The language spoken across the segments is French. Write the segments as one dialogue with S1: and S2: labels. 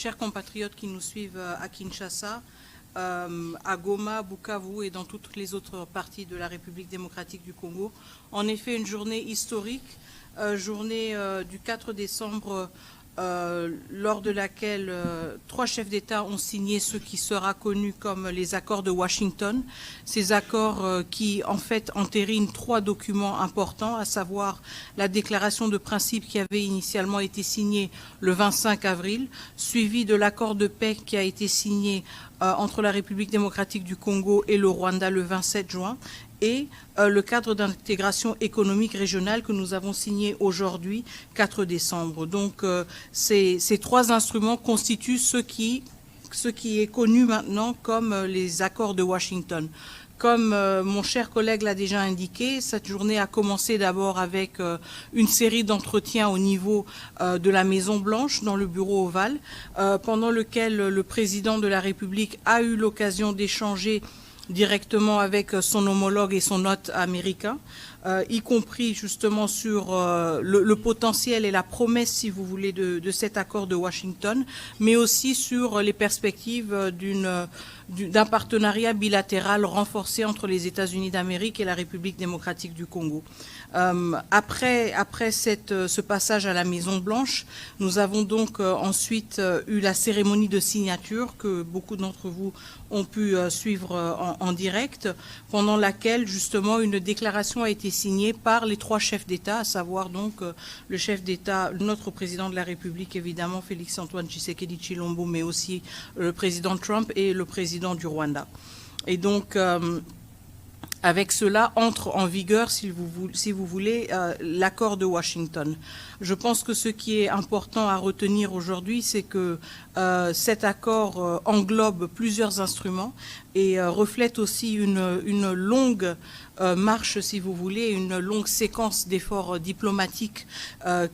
S1: chers compatriotes qui nous suivent à Kinshasa, à Goma, Bukavu et dans toutes les autres parties de la République démocratique du Congo. En effet, une journée historique, journée du 4 décembre, lors de laquelle 3 chefs d'État ont signé ce qui sera connu comme les accords de Washington. Ces accords qui, en fait, entérinent 3 documents importants, à savoir la déclaration de principe qui avait initialement été signée le 25 avril, suivie de l'accord de paix qui a été signé entre la République démocratique du Congo et le Rwanda le 27 juin, et le cadre d'intégration économique régionale que nous avons signé aujourd'hui, 4 décembre. Donc ces 3 instruments constituent ce qui est connu maintenant comme les accords de Washington. Comme mon cher collègue l'a déjà indiqué, cette journée a commencé d'abord avec une série d'entretiens au niveau de la Maison-Blanche, dans le bureau ovale, pendant lequel le président de la République a eu l'occasion d'échanger directement avec son homologue et son hôte américain, y compris justement sur le potentiel et la promesse, si vous voulez, de cet accord de Washington, mais aussi sur les perspectives d'un partenariat bilatéral renforcé entre les États-Unis d'Amérique et la République démocratique du Congo. Après ce passage à la Maison-Blanche, nous avons donc ensuite eu la cérémonie de signature que beaucoup d'entre vous ont pu suivre en direct, pendant laquelle justement une déclaration a été signée par les 3 chefs d'État, à savoir donc le chef d'État, notre président de la République évidemment, Félix-Antoine Tshisekedi Tshilombo, mais aussi le président Trump et le président du Rwanda. Et donc avec cela entre en vigueur, si vous voulez, l'accord de Washington. Je pense que ce qui est important à retenir aujourd'hui, c'est que cet accord englobe plusieurs instruments et reflète aussi une longue marche, si vous voulez, une longue séquence d'efforts diplomatiques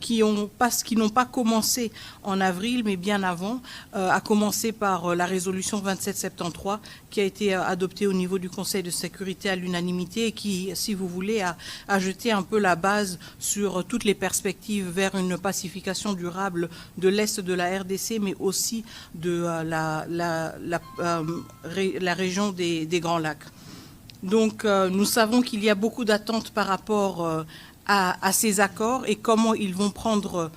S1: qui n'ont pas commencé en avril, mais bien avant, à commencer par la résolution 2773 qui a été adoptée au niveau du Conseil de sécurité à l'unanimité et qui, si vous voulez, a jeté un peu la base sur toutes les perspectives vers une pacification durable de l'Est de la RDC, mais aussi de la région des Grands Lacs. Donc nous savons qu'il y a beaucoup d'attentes par rapport à ces accords et comment ils vont prendre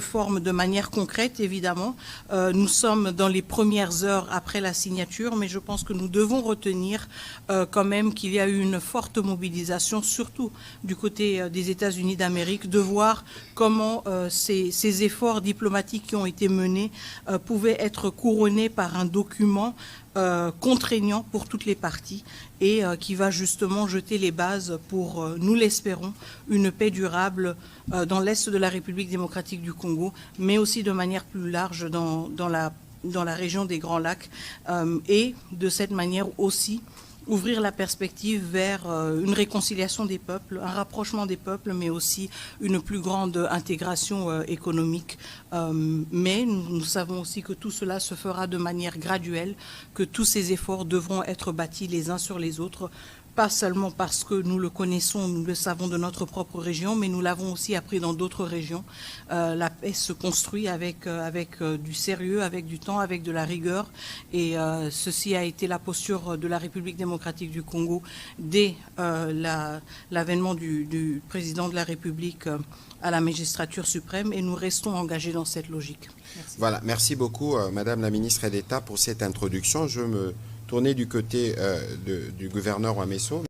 S1: forme de manière concrète, évidemment. Nous sommes dans les premières heures après la signature, mais je pense que nous devons retenir quand même qu'il y a eu une forte mobilisation, surtout du côté des États-Unis d'Amérique, de voir comment ces efforts diplomatiques qui ont été menés pouvaient être couronnés par un document contraignant pour toutes les parties et qui va justement jeter les bases pour, nous l'espérons, une paix durable dans l'Est de la République démocratique du Congo, mais aussi de manière plus large dans la région des Grands Lacs et de cette manière aussi ouvrir la perspective vers une réconciliation des peuples, un rapprochement des peuples, mais aussi une plus grande intégration économique. Mais nous savons aussi que tout cela se fera de manière graduelle, que tous ces efforts devront être bâtis les uns sur les autres, pas seulement parce que nous le connaissons, nous le savons de notre propre région, mais nous l'avons aussi appris dans d'autres régions. La paix se construit avec du sérieux, avec du temps, avec de la rigueur. Et ceci a été la posture de la République démocratique du Congo dès l'avènement du président de la République à la magistrature suprême. Et nous restons engagés dans cette logique. Merci.
S2: Voilà, merci beaucoup Madame la ministre d'État pour cette introduction. Je me tourner du côté du gouverneur Ouamesso.